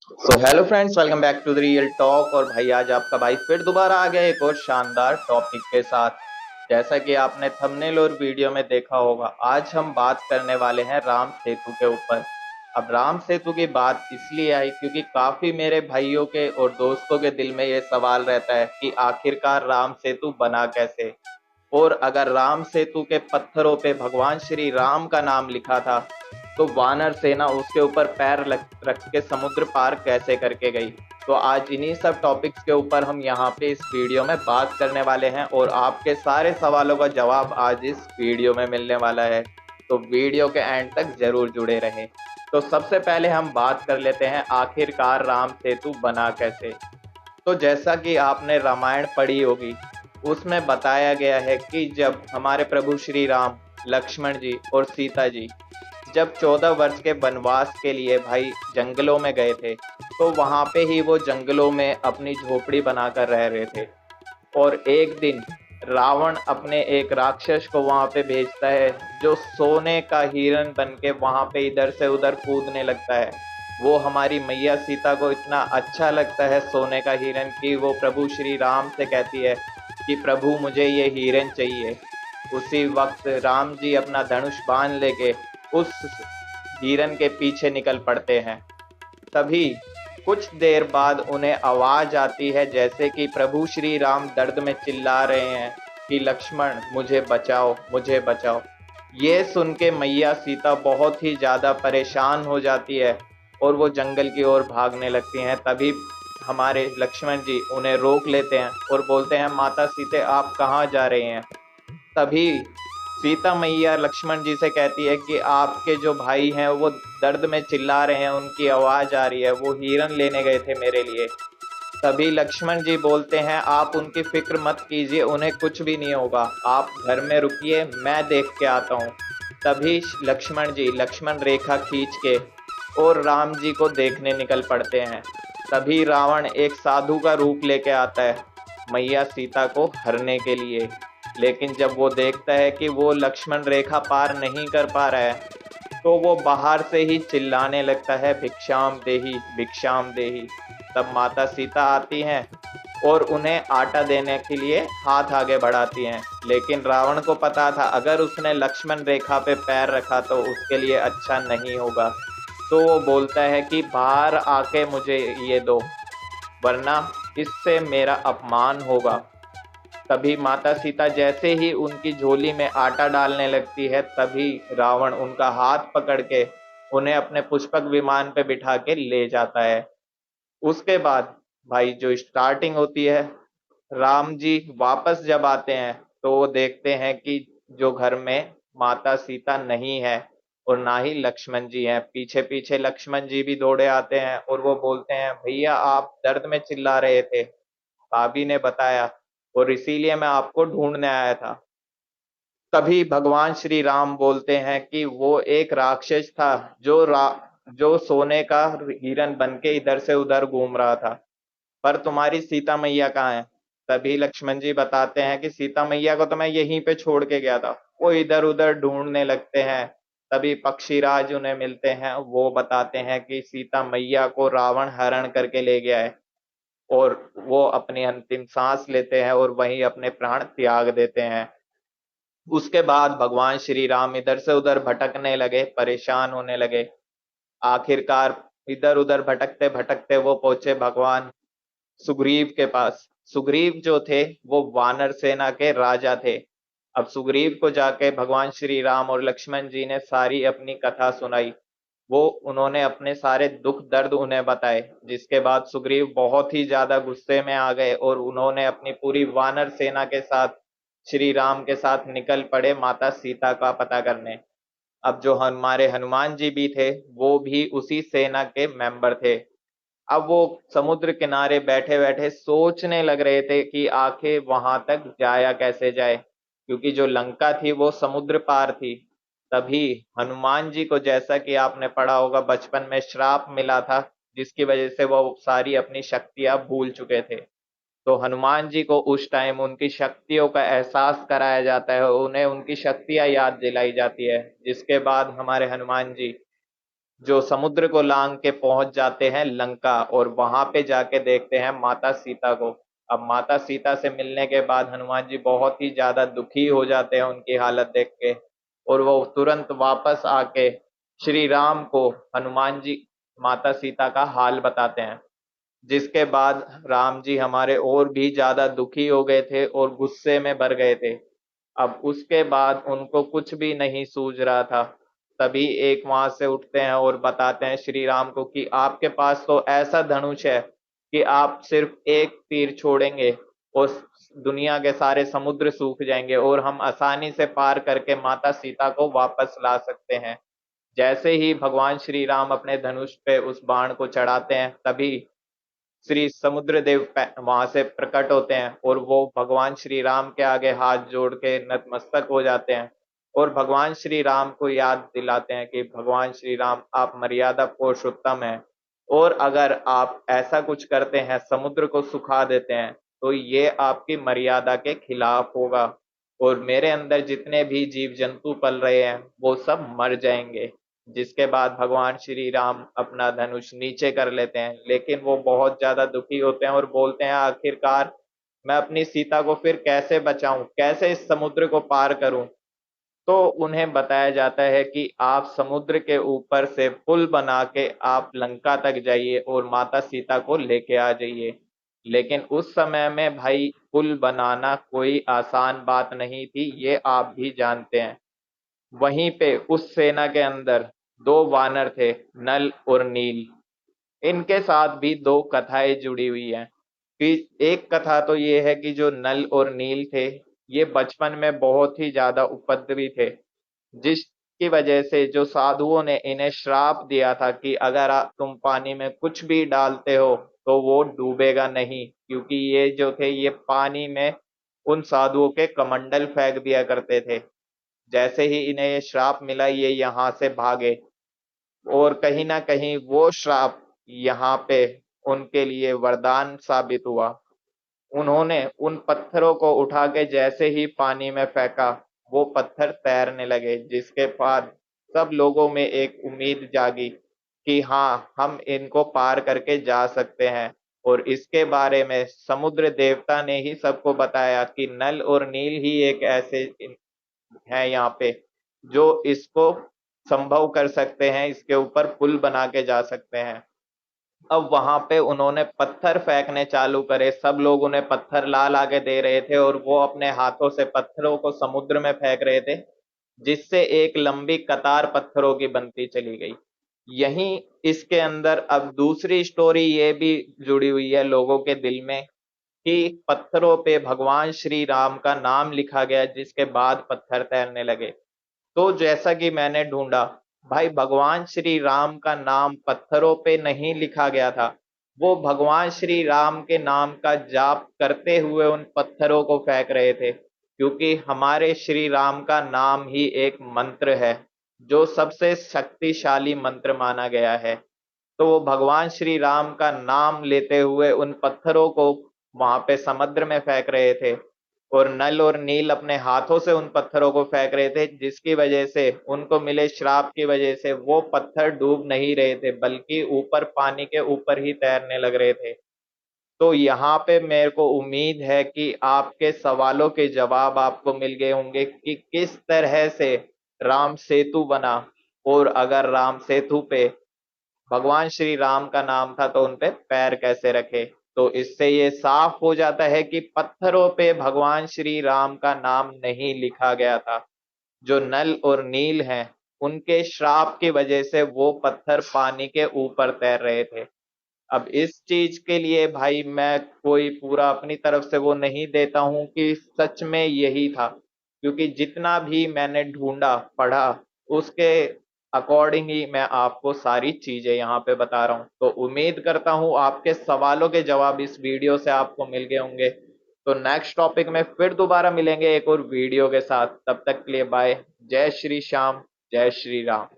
So hello friends, welcome back to the real talk. और भाई आज आपका भाई फिर दोबारा आ गया एक और शानदार टॉपिक के साथ। जैसा कि आपने थंबनेल और वीडियो में देखा होगा, आज हम बात करने वाले हैं राम सेतु के ऊपर। अब राम सेतु की बात इसलिए आई क्योंकि काफी मेरे भाइयों के और दोस्तों के दिल में ये सवाल रहता है कि आखिरकार राम सेतु बना कैसे। और अगर राम सेतु के पत्थरों पे भगवान श्री राम का नाम लिखा था, तो वानर सेना उसके ऊपर रख के समुद्र पार कैसे करके गई। तो आज इन्हीं सब टॉपिक्स के ऊपर हम यहाँ पे इस वीडियो में बात करने वाले हैं और आपके सारे सवालों का जवाब आज इस वीडियो में मिलने वाला है। तो वीडियो के एंड तक जरूर जुड़े रहें। तो सबसे पहले हम बात कर लेते हैं आखिरकार राम सेतु बना कैसे। तो जैसा कि आपने रामायण पढ़ी होगी, उसमें बताया गया है कि जब हमारे प्रभु श्री राम, लक्ष्मण जी और सीता जी जब 14 वर्ष के वनवास के लिए भाई जंगलों में गए थे, तो वहां पे ही वो जंगलों में अपनी झोपड़ी बनाकर रह रहे थे। और एक दिन रावण अपने एक राक्षस को वहां पे भेजता है, जो सोने का हिरण बन के वहां पे इधर से उधर कूदने लगता है। वो हमारी मैया सीता को इतना अच्छा लगता है सोने का हिरण, कि वो प्रभु श्री राम से कहती है कि प्रभु मुझे ये हिरण चाहिए। उसी वक्त राम जी अपना धनुष बाण लेके उस हिरण के पीछे निकल पड़ते हैं। तभी कुछ देर बाद उन्हें आवाज आती है, जैसे कि प्रभु श्री राम दर्द में चिल्ला रहे हैं कि लक्ष्मण मुझे बचाओ, मुझे बचाओ। ये सुन के मैया सीता बहुत ही ज्यादा परेशान हो जाती है और वो जंगल की ओर भागने लगती हैं। तभी हमारे लक्ष्मण जी उन्हें रोक लेते हैं और बोलते हैं, माता सीते आप कहाँ जा रहे हैं। तभी सीता मैया लक्ष्मण जी से कहती है कि आपके जो भाई हैं वो दर्द में चिल्ला रहे हैं, उनकी आवाज आ रही है, वो हिरन लेने गए थे मेरे लिए। तभी लक्ष्मण जी बोलते हैं, आप उनकी फिक्र मत कीजिए, उन्हें कुछ भी नहीं होगा, आप घर में रुकिए, मैं देख के आता हूँ। तभी लक्ष्मण जी लक्ष्मण रेखा खींच के और राम जी को देखने निकल पड़ते हैं। तभी रावण एक साधु का रूप लेके आता है मैया सीता को हरने के लिए। लेकिन जब वो देखता है कि वो लक्ष्मण रेखा पार नहीं कर पा रहा है, तो वो बाहर से ही चिल्लाने लगता है, भिक्षाम देही, भिक्षाम देही। तब माता सीता आती हैं और उन्हें आटा देने के लिए हाथ आगे बढ़ाती हैं। लेकिन रावण को पता था, अगर उसने लक्ष्मण रेखा पे पैर रखा तो उसके लिए अच्छा नहीं होगा। तो वो बोलता है कि बाहर आके मुझे ये दो, वरना इससे मेरा अपमान होगा। तभी माता सीता जैसे ही उनकी झोली में आटा डालने लगती है, तभी रावण उनका हाथ पकड़ के उन्हें अपने पुष्पक विमान पे बिठा के ले जाता है। उसके बाद भाई जो स्टार्टिंग होती है, राम जी वापस जब आते हैं तो वो देखते हैं कि जो घर में माता सीता नहीं है और ना ही लक्ष्मण जी हैं। पीछे पीछे लक्ष्मण जी भी दौड़े आते हैं और वो बोलते हैं, भैया आप दर्द में चिल्ला रहे थे, भाभी ने बताया और इसीलिए मैं आपको ढूंढने आया था। तभी भगवान श्री राम बोलते हैं कि वो एक राक्षस था, जो सोने का हिरन बन के इधर से उधर घूम रहा था। पर तुम्हारी सीता मैया कहाँ है। तभी लक्ष्मण जी बताते हैं कि सीता मैया को तो मैं यहीं पे छोड़ के गया था। वो इधर उधर ढूंढने लगते हैं। तभी पक्षीराज उन्हें मिलते हैं, वो बताते हैं कि सीता मैया को रावण हरण करके ले गया है। और वो अपनी अंतिम सांस लेते हैं और वहीं अपने प्राण त्याग देते हैं। उसके बाद भगवान श्री राम इधर से उधर भटकने लगे, परेशान होने लगे। आखिरकार इधर उधर भटकते भटकते वो पहुंचे भगवान सुग्रीव के पास। सुग्रीव जो थे वो वानर सेना के राजा थे। अब सुग्रीव को जाके भगवान श्री राम और लक्ष्मण जी ने सारी अपनी कथा सुनाई। वो उन्होंने अपने सारे दुख दर्द उन्हें बताए, जिसके बाद सुग्रीव बहुत ही ज्यादा गुस्से में आ गए और उन्होंने अपनी पूरी वानर सेना के साथ श्री राम के साथ निकल पड़े माता सीता का पता करने। अब जो हमारे हनुमान जी भी थे, वो भी उसी सेना के मेंबर थे। अब वो समुद्र किनारे बैठे बैठे सोचने लग रहे थे कि आखिर वहां तक जाया कैसे जाए, क्योंकि जो लंका थी वो समुद्र पार थी। तभी हनुमान जी को, जैसा कि आपने पढ़ा होगा, बचपन में श्राप मिला था, जिसकी वजह से वो सारी अपनी शक्तियां भूल चुके थे। तो हनुमान जी को उस टाइम उनकी शक्तियों का एहसास कराया जाता है, उन्हें उनकी शक्तियां याद दिलाई जाती है। जिसके बाद हमारे हनुमान जी जो समुद्र को लांग के पहुंच जाते हैं लंका, और वहां पे जाके देखते हैं माता सीता को। अब माता सीता से मिलने के बाद हनुमान जी बहुत ही ज्यादा दुखी हो जाते हैं उनकी हालत देख के, और वो तुरंत वापस आके श्री राम को हनुमान जी माता सीता का हाल बताते हैं। जिसके बाद राम जी हमारे और भी ज्यादा दुखी हो गए थे और गुस्से में भर गए थे। अब उसके बाद उनको कुछ भी नहीं सूझ रहा था। तभी एक वहां से उठते हैं और बताते हैं श्री राम को कि आपके पास तो ऐसा धनुष है कि आप सिर्फ एक तीर छोड़ेंगे और दुनिया के सारे समुद्र सूख जाएंगे और हम आसानी से पार करके माता सीता को वापस ला सकते हैं। जैसे ही भगवान श्री राम अपने धनुष पे उस बाण को चढ़ाते हैं, तभी श्री समुद्र देव वहां से प्रकट होते हैं और वो भगवान श्री राम के आगे हाथ जोड़ के नतमस्तक हो जाते हैं और भगवान श्री राम को याद दिलाते हैं कि भगवान श्री राम, आप मर्यादा पुरुषोत्तम हैं, और अगर आप ऐसा कुछ करते हैं, समुद्र को सुखा देते हैं, तो ये आपकी मर्यादा के खिलाफ होगा और मेरे अंदर जितने भी जीव जंतु पल रहे हैं वो सब मर जाएंगे। जिसके बाद भगवान श्री राम अपना धनुष नीचे कर लेते हैं, लेकिन वो बहुत ज्यादा दुखी होते हैं और बोलते हैं आखिरकार मैं अपनी सीता को फिर कैसे बचाऊं, कैसे इस समुद्र को पार करूं। तो उन्हें बताया जाता है कि आप समुद्र के ऊपर से पुल बना के आप लंका तक जाइए और माता सीता को लेके आ जाइए। लेकिन उस समय में भाई पुल बनाना कोई आसान बात नहीं थी, ये आप भी जानते हैं। वहीं पे उस सेना के अंदर दो वानर थे, नल और नील। इनके साथ भी दो कथाएं जुड़ी हुई हैं। कि एक कथा तो ये है कि जो नल और नील थे, ये बचपन में बहुत ही ज्यादा उपद्रवी थे, जिसकी वजह से जो साधुओं ने इन्हें श्राप दिया था कि अगर तुम पानी में कुछ भी डालते हो तो वो डूबेगा नहीं, क्योंकि ये जो थे ये पानी में उन साधुओं के कमंडल फेंक दिया करते थे। जैसे ही इन्हें ये श्राप मिला, ये यहाँ से भागे, और कहीं ना कहीं वो श्राप यहाँ पे उनके लिए वरदान साबित हुआ। उन्होंने उन पत्थरों को उठा के जैसे ही पानी में फेंका, वो पत्थर तैरने लगे, जिसके बाद सब लोगों में एक उम्मीद जागी कि हाँ, हम इनको पार करके जा सकते हैं। और इसके बारे में समुद्र देवता ने ही सबको बताया कि नल और नील ही एक ऐसे है यहाँ पे जो इसको संभव कर सकते हैं, इसके ऊपर पुल बना के जा सकते हैं। अब वहां पे उन्होंने पत्थर फेंकने चालू करे, सब लोग उन्हें पत्थर ला ला के दे रहे थे और वो अपने हाथों से पत्थरों को समुद्र में फेंक रहे थे, जिससे एक लंबी कतार पत्थरों की बनती चली गई। यहीं इसके अंदर अब दूसरी स्टोरी ये भी जुड़ी हुई है लोगों के दिल में कि पत्थरों पे भगवान श्री राम का नाम लिखा गया, जिसके बाद पत्थर तैरने लगे। तो जैसा कि मैंने ढूंढा, भाई भगवान श्री राम का नाम पत्थरों पे नहीं लिखा गया था, वो भगवान श्री राम के नाम का जाप करते हुए उन पत्थरों को फेंक रहे थे, क्योंकि हमारे श्री राम का नाम ही एक मंत्र है, जो सबसे शक्तिशाली मंत्र माना गया है। तो वो भगवान श्री राम का नाम लेते हुए उन पत्थरों को वहां पे समुद्र में फेंक रहे थे, और नल और नील अपने हाथों से उन पत्थरों को फेंक रहे थे, जिसकी वजह से उनको मिले श्राप की वजह से वो पत्थर डूब नहीं रहे थे, बल्कि ऊपर पानी के ऊपर ही तैरने लग रहे थे। तो यहाँ पे मेरे को उम्मीद है कि आपके सवालों के जवाब आपको मिल गए होंगे कि किस तरह से राम सेतु बना, और अगर राम सेतु पे भगवान श्री राम का नाम था तो उन पे पैर कैसे रखे। तो इससे ये साफ हो जाता है कि पत्थरों पे भगवान श्री राम का नाम नहीं लिखा गया था। जो नल और नील हैं, उनके श्राप की वजह से वो पत्थर पानी के ऊपर तैर रहे थे। अब इस चीज के लिए भाई मैं कोई पूरा अपनी तरफ से वो नहीं देता हूं कि सच में यही था, क्योंकि जितना भी मैंने ढूंढा पढ़ा, उसके अकॉर्डिंग ही मैं आपको सारी चीजें यहाँ पे बता रहा हूँ। तो उम्मीद करता हूँ आपके सवालों के जवाब इस वीडियो से आपको मिल गए होंगे। तो नेक्स्ट टॉपिक में फिर दोबारा मिलेंगे एक और वीडियो के साथ। तब तक के लिए बाय। जय श्री श्याम, जय श्री राम।